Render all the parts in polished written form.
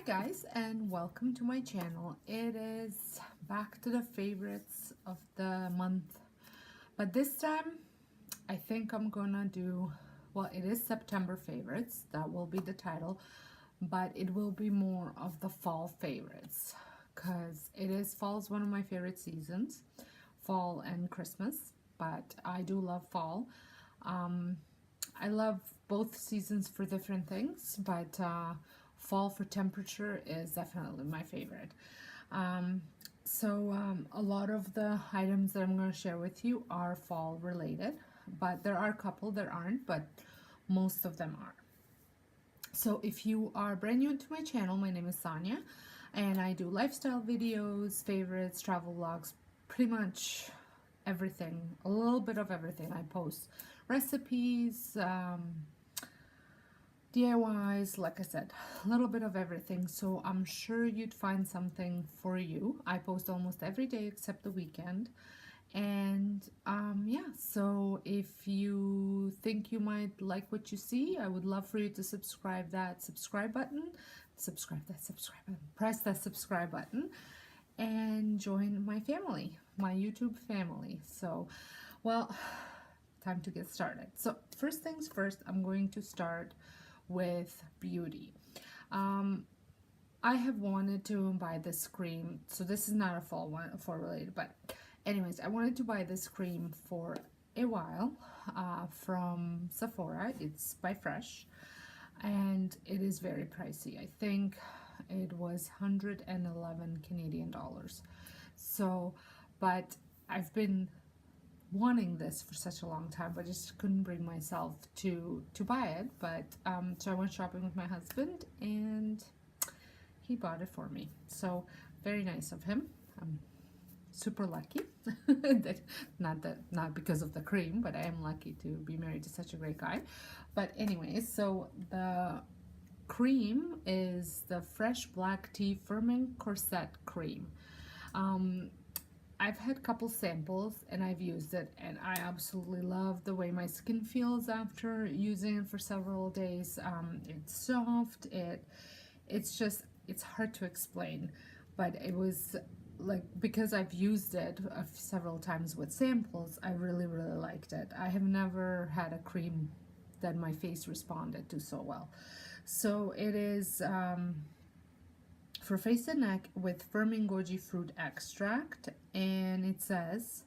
guys, and welcome to my channel. It is back to the favorites of the month, but this time I think I'm gonna do, well, it is September favorites, that will be the title, but it will be more of the fall favorites because fall's one of my favorite seasons, fall and Christmas, but I do love fall. I love both seasons for different things, but fall for temperature is definitely my favorite. A lot of the items that I'm going to share with you are fall related, but there are a couple that aren't, but most of them are. So if you are brand new to my channel, my name is Sonia, and I do lifestyle videos, favorites, travel vlogs, pretty much everything, a little bit of everything. I post recipes, DIYs, like I said, a little bit of everything. So I'm sure you'd find something for you. I post almost every day except the weekend. And yeah, so if you think you might like what you see, I would love for you to subscribe that subscribe button, press that subscribe button, and join my family, my YouTube family. So, well, time to get started. So first things first, I'm going to start with beauty. I have wanted to buy this cream, so this is not a fall related, but anyways, I wanted to buy this cream for a while from Sephora. It's by Fresh, and it is very pricey. I think it was 111 Canadian dollars. So, but I've been wanting this for such a long time, but I just couldn't bring myself to buy it. But so I went shopping with my husband, and he bought it for me. So very nice of him. I'm super lucky. Not because of the cream, but I am lucky to be married to such a great guy. But anyways, so the cream is the Fresh Black Tea Firming Corset Cream. I've had a couple samples and I've used it, and I absolutely love the way my skin feels after using it for several days. It's soft, it's hard to explain, but it was like, because I've used it several times with samples, I really liked it. I have never had a cream that my face responded to so well. So it is for face and neck with firming goji fruit extract, and it says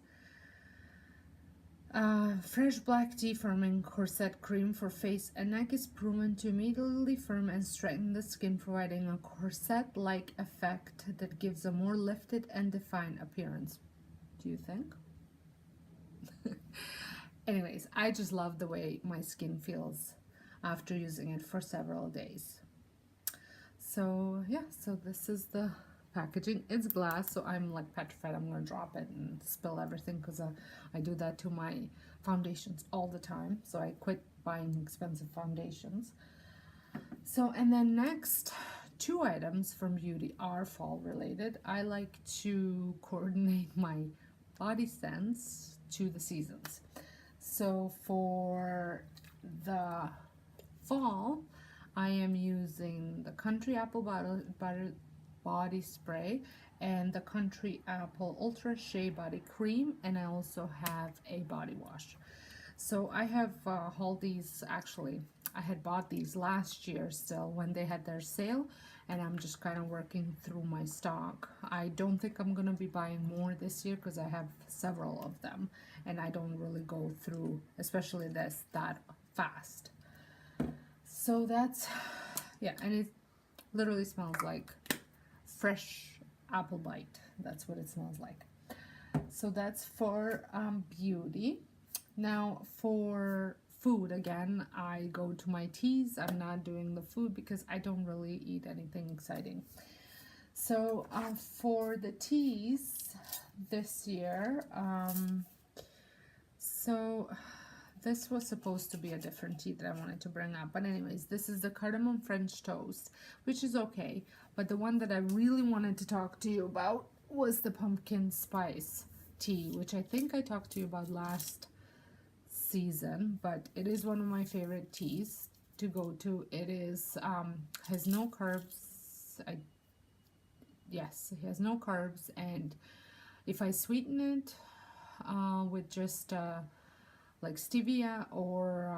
Fresh Black Tea Firming Corset Cream for face and neck is proven to immediately firm and strengthen the skin, providing a corset-like effect that gives a more lifted and defined appearance. Do you think? Anyways, I just love the way my skin feels after using it for several days. So yeah, so this is the packaging. It's glass, so I'm like petrified I'm gonna drop it and spill everything, because I do that to my foundations all the time. So I quit buying expensive foundations. So, and then next, two items from beauty are fall related. I like to coordinate my body scents to the seasons. So for the fall, I am using the Country Apple Body Spray and the Country Apple Ultra Shea Body Cream, and I also have a body wash. So I have hauled these, actually I had bought these last year still when they had their sale, and I'm just kind of working through my stock. I don't think I'm gonna be buying more this year because I have several of them, and I don't really go through, especially this, that fast. So that's, yeah, and it literally smells like fresh apple bite. That's what it smells like. So that's for beauty. Now for food, again, I go to my teas. I'm not doing the food because I don't really eat anything exciting. So for the teas this year, this was supposed to be a different tea that I wanted to bring up. But anyways, this is the Cardamom French Toast, which is okay. But the one that I really wanted to talk to you about was the Pumpkin Spice Tea, which I think I talked to you about last season. But it is one of my favorite teas to go to. It is has no carbs, Yes, it has no carbs, and if I sweeten it with just like stevia or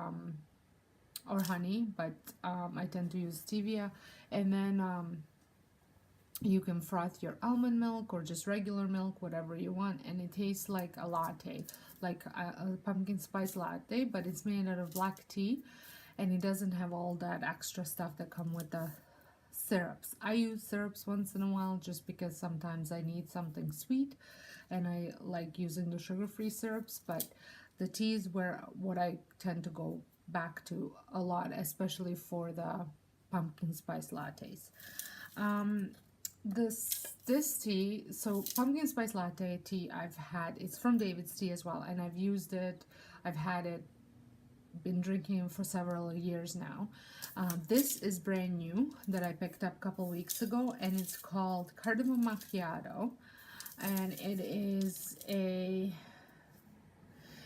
honey, but I tend to use stevia, and then you can froth your almond milk or just regular milk, whatever you want, and it tastes like a latte, like a pumpkin spice latte, but it's made out of black tea, and it doesn't have all that extra stuff that come with the syrups. I use syrups once in a while just because sometimes I need something sweet, and I like using the sugar-free syrups, but the tea is what I tend to go back to a lot, especially for the pumpkin spice lattes. Um, this tea, so pumpkin spice latte tea I've had, it's from David's Tea as well, and I've used it, I've had it, been drinking it for several years now. This is brand new that I picked up a couple weeks ago, and it's called Cardamom Macchiato, and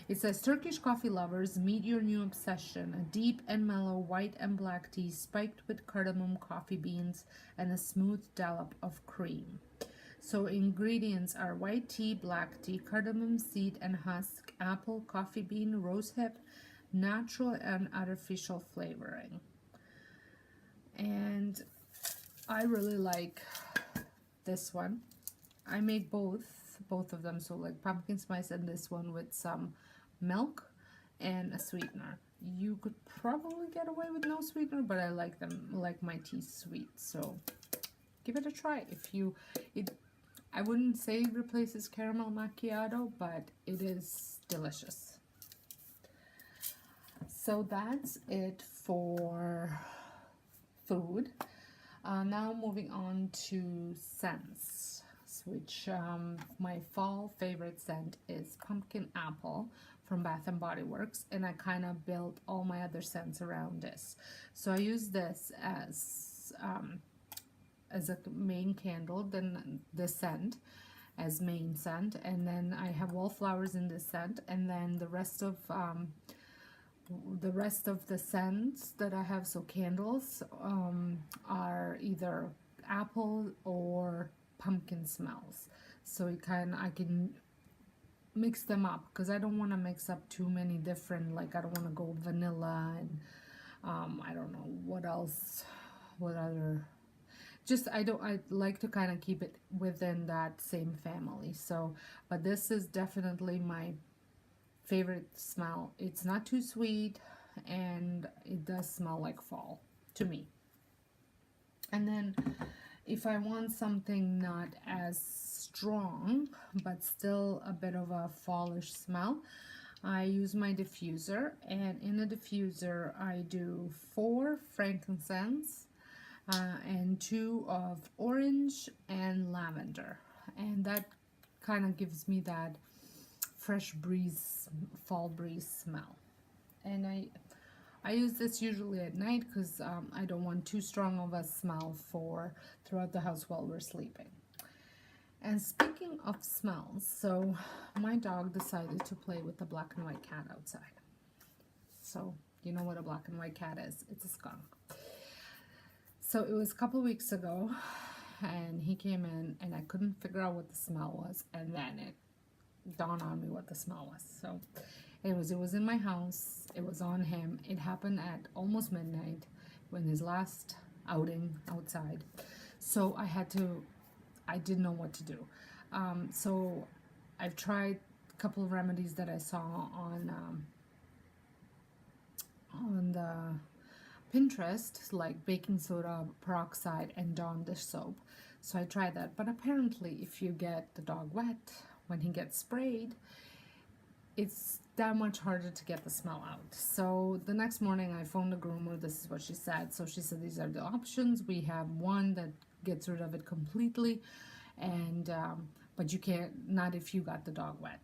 it says, Turkish coffee lovers, meet your new obsession, a deep and mellow white and black tea spiked with cardamom coffee beans and a smooth dollop of cream. So ingredients are white tea, black tea, cardamom seed and husk, apple, coffee bean, rosehip, natural and artificial flavoring. And I really like this one. I make both of them, so like pumpkin spice and this one with some milk and a sweetener. You could probably get away with no sweetener, but I like my tea sweet, so give it a try. I wouldn't say it replaces caramel macchiato, but it is delicious. So that's it for food. Now moving on to scents, which my fall favorite scent is pumpkin apple from Bath and Body Works, and I kind of built all my other scents around this. So I use this as a main candle, then the scent as main scent, and then I have wallflowers in this scent, and then the rest of the scents that I have, so candles, are either apple or pumpkin smells. So I can mix them up because I don't want to mix up too many different, like I don't want to go vanilla and I don't know what else, what other, just I like to kind of keep it within that same family. So, but this is definitely my favorite smell. It's not too sweet, and it does smell like fall to me. And then if I want something not as strong but still a bit of a fallish smell, I use my diffuser, and in the diffuser I do 4 frankincense and 2 of orange and lavender, and that kind of gives me that fresh breeze, fall breeze smell. And I use this usually at night because I don't want too strong of a smell for throughout the house while we're sleeping. And speaking of smells, so my dog decided to play with the black and white cat outside. So you know what a black and white cat is. It's a skunk. So it was a couple weeks ago, and he came in, and I couldn't figure out what the smell was, and then it dawned on me what the smell was. So it was in my house, it was on him. It happened at almost midnight when his last outing outside. So I didn't know what to do. So I've tried a couple of remedies that I saw on the Pinterest, like baking soda, peroxide, and Dawn dish soap. So I tried that, but apparently if you get the dog wet when he gets sprayed, it's that much harder to get the smell out. So the next morning I phoned the groomer. This is what she said. So she said, these are the options. We have one that gets rid of it completely, and but you can't, not if you got the dog wet.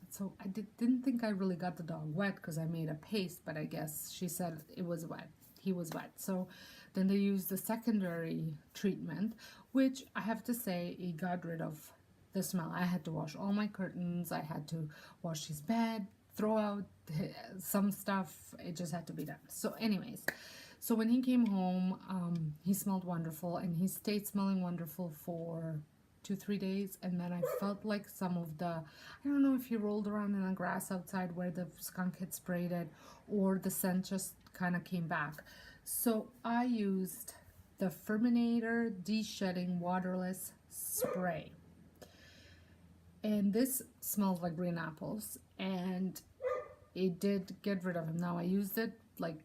So I didn't think I really got the dog wet because I made a paste, but I guess she said it was wet. He was wet. So then they used the secondary treatment, which I have to say, it got rid of the smell. I had to wash all my curtains. I had to wash his bed, throw out some stuff. It just had to be done. So anyways, So when he came home, he smelled wonderful, and he stayed smelling wonderful for 2-3 days. And then I felt like some of the, I don't know if he rolled around in the grass outside where the skunk had sprayed it, or the scent just kind of came back. So I used the Ferminator De-Shedding Waterless Spray. And this smells like green apples, and it did get rid of him. Now I used it like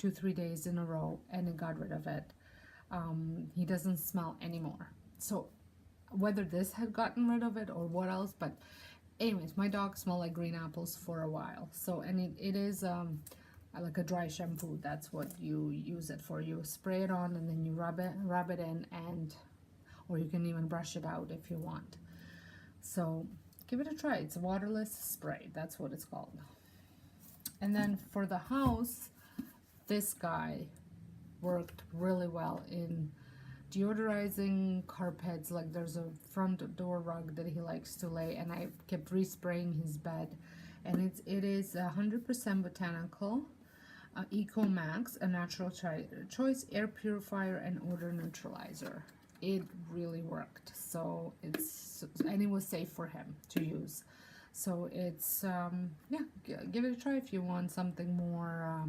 2-3 days in a row, and it got rid of it. He doesn't smell anymore. So whether this had gotten rid of it or what else, but anyways, my dog smelled like green apples for a while. So, and it is like a dry shampoo. That's what you use it for. You spray it on, and then you rub it in, and or you can even brush it out if you want. So give it a try. It's a waterless spray. That's what it's called. And then for the house, this guy worked really well in deodorizing carpets. Like there's a front door rug that he likes to lay, and I kept respraying his bed. And it is 100% botanical, Eco Max, a natural choice air purifier and odor neutralizer. It really worked. So and it was safe for him to use. So it's yeah, give it a try if you want something more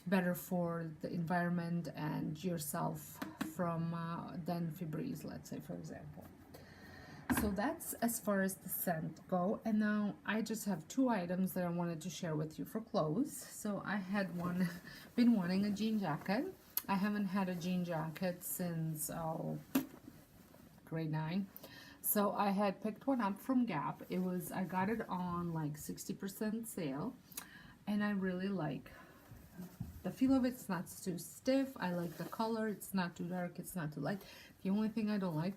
better for the environment and yourself from than Febreze, let's say, for example. So that's as far as the scent go. And now I just have 2 items that I wanted to share with you for clothes. So I had been wanting a jean jacket. I haven't had a jean jacket since grade 9. So I had picked one up from Gap. I got it on like 60% sale, and I really like the feel of it. It's not too stiff. I like the color. It's not too dark. It's not too light. The only thing I don't like,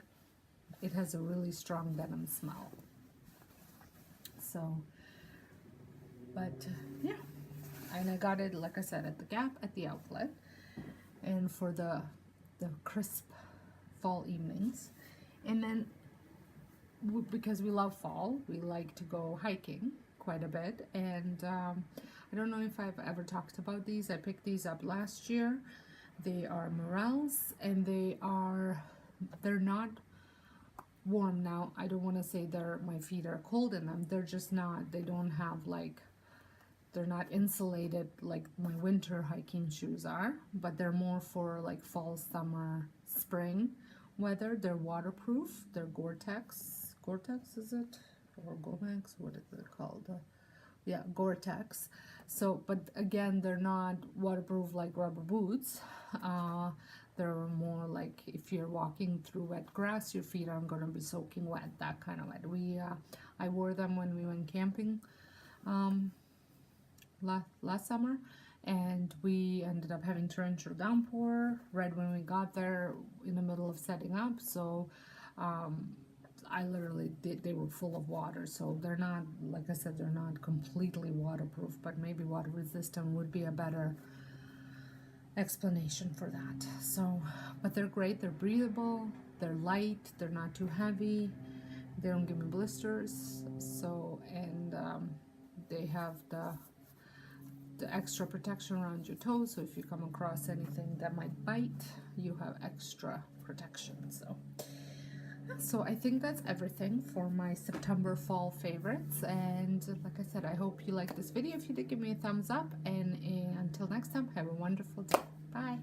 it has a really strong denim smell. So, but yeah, and I got it, like I said, at the Gap at the outlet, and for the crisp fall evenings. And then because we love fall, we like to go hiking quite a bit. And I don't know if I've ever talked about these. I picked these up last year. They are Morels, and they're not warm. Now I don't want to say my feet are cold in them. They're just not. They don't have like, they're not insulated like my winter hiking shoes are, but they're more for like fall, summer, spring weather. They're waterproof. They're Gore-Tex. Gore-Tex, is it? Or Gomex? What is it called? Yeah, Gore-Tex. So, but again, they're not waterproof like rubber boots. They're more like if you're walking through wet grass, your feet aren't going to be soaking wet, that kind of wet. I wore them when we went camping last summer, and we ended up having torrential downpour right when we got there in the middle of setting up. So I literally they were full of water. So they're not, like I said, they're not completely waterproof, but maybe water resistant would be a better explanation for that. So, but they're great. They're breathable, they're light, they're not too heavy, they don't give me blisters. So, and they have the extra protection around your toes, so if you come across anything that might bite, you have extra protection. So I think that's everything for my September fall favorites. And like I said, I hope you liked this video. If you did, give me a thumbs up, and until next time, have a wonderful day. Bye.